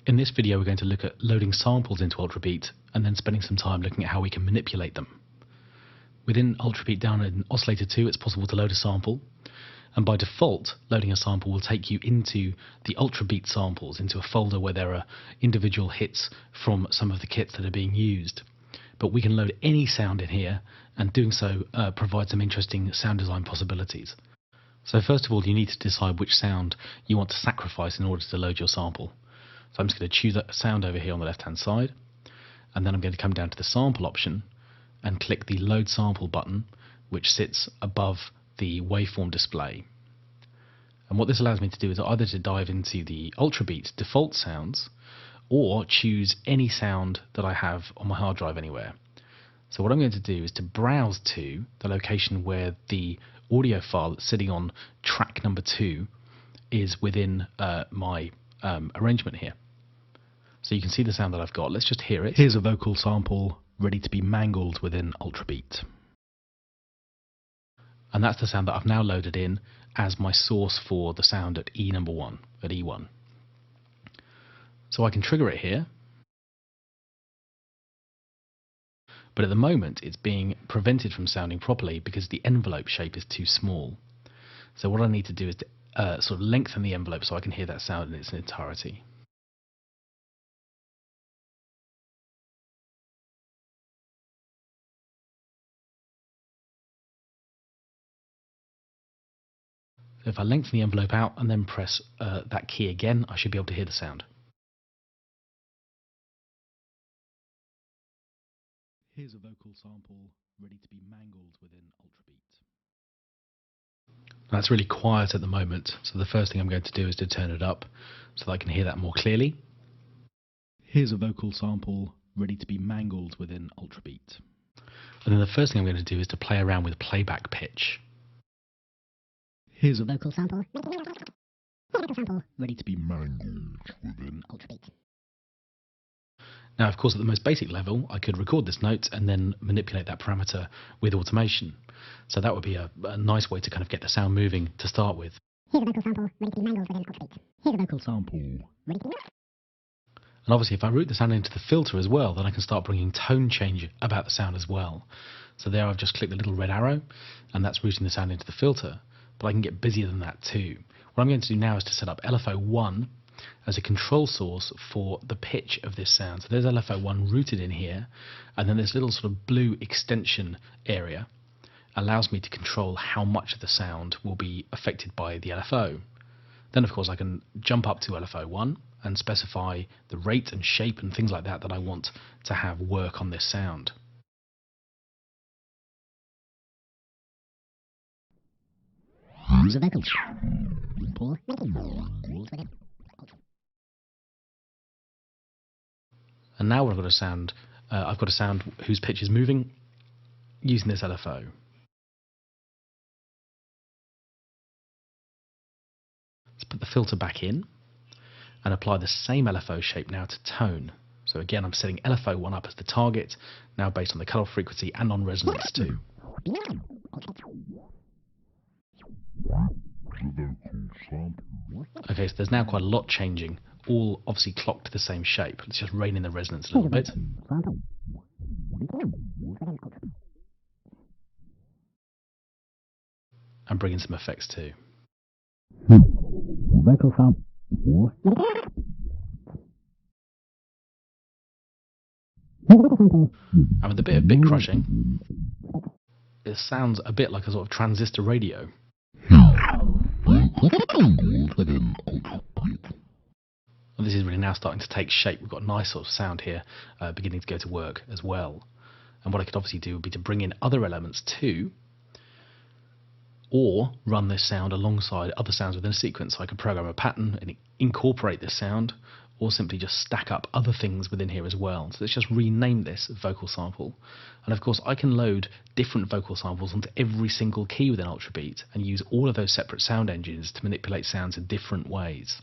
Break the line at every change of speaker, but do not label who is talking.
In this video, we're going to look at loading samples into Ultrabeat and then spending some time looking at how we can manipulate them. Within Ultrabeat down in Oscillator 2, it's possible to load a sample, and by default, loading a sample will take you into the Ultrabeat samples, into a folder where there are individual hits from some of the kits that are being used. But we can load any sound in here, and doing so provides some interesting sound design possibilities. So first of all, you need to decide which sound you want to sacrifice in order to load your sample. So I'm just going to choose a sound over here on the left hand side, and then I'm going to come down to the sample option and click the load sample button, which sits above the waveform display. And what this allows me to do is either to dive into the Ultrabeat default sounds or choose any sound that I have on my hard drive anywhere. So what I'm going to do is to browse to the location where the audio file that's sitting on track number 2 is within my arrangement here. So you can see the sound that I've got. Let's just hear it. Here's a vocal sample ready to be mangled within Ultrabeat. And that's the sound that I've now loaded in as my source for the sound at E number 1, at E1. So I can trigger it here. But at the moment it's being prevented from sounding properly because the envelope shape is too small. So what I need to do is to sort of lengthen the envelope so I can hear that sound in its entirety. So if I lengthen the envelope out and then press that key again, I should be able to hear the sound. Here's a vocal sample ready to be mangled within Ultrabeat. That's really quiet at the moment, so the first thing I'm going to do is to turn it up so that I can hear that more clearly. Here's a vocal sample ready to be mangled within Ultrabeat. And then the first thing I'm going to do is to play around with playback pitch. Here's a vocal sample ready to be mangled within Ultrabeat. Now, of course, at the most basic level, I could record this note and then manipulate that parameter with automation. So that would be a nice way to kind of get the sound moving to start with.
Here's a vocal sample ready to be mangled within Ultrabeat. Here's a vocal
sample ready to be. And obviously, if I route the sound into the filter as well, then I can start bringing tone change about the sound as well. So there I've just clicked the little red arrow, and that's routing the sound into the filter. But I can get busier than that too. What I'm going to do now is to set up LFO1 as a control source for the pitch of this sound. So there's LFO1 routed in here, and then this little sort of blue extension area allows me to control how much of the sound will be affected by the LFO. Then of course I can jump up to LFO1 and specify the rate and shape and things like that that I want to have work on this sound. And now I've got a sound whose pitch is moving using this LFO. Let's put the filter back in and apply the same LFO shape now to tone. So again, I'm setting LFO1 up as the target, now based on the cutoff frequency and on resonance too. Okay, so there's now quite a lot changing, all obviously clocked to the same shape. Let's just rein in the resonance a little bit. And bring in some effects too. And with a bit of bit crushing, it sounds a bit like a sort of transistor radio. Well, this is really now starting to take shape. We've got a nice sort of sound here beginning to go to work as well. And what I could obviously do would be to bring in other elements too, or run this sound alongside other sounds within a sequence. So I could program a pattern and incorporate this sound, or simply just stack up other things within here as well. So let's just rename this vocal sample. And of course I can load different vocal samples onto every single key within Ultrabeat and use all of those separate sound engines to manipulate sounds in different ways.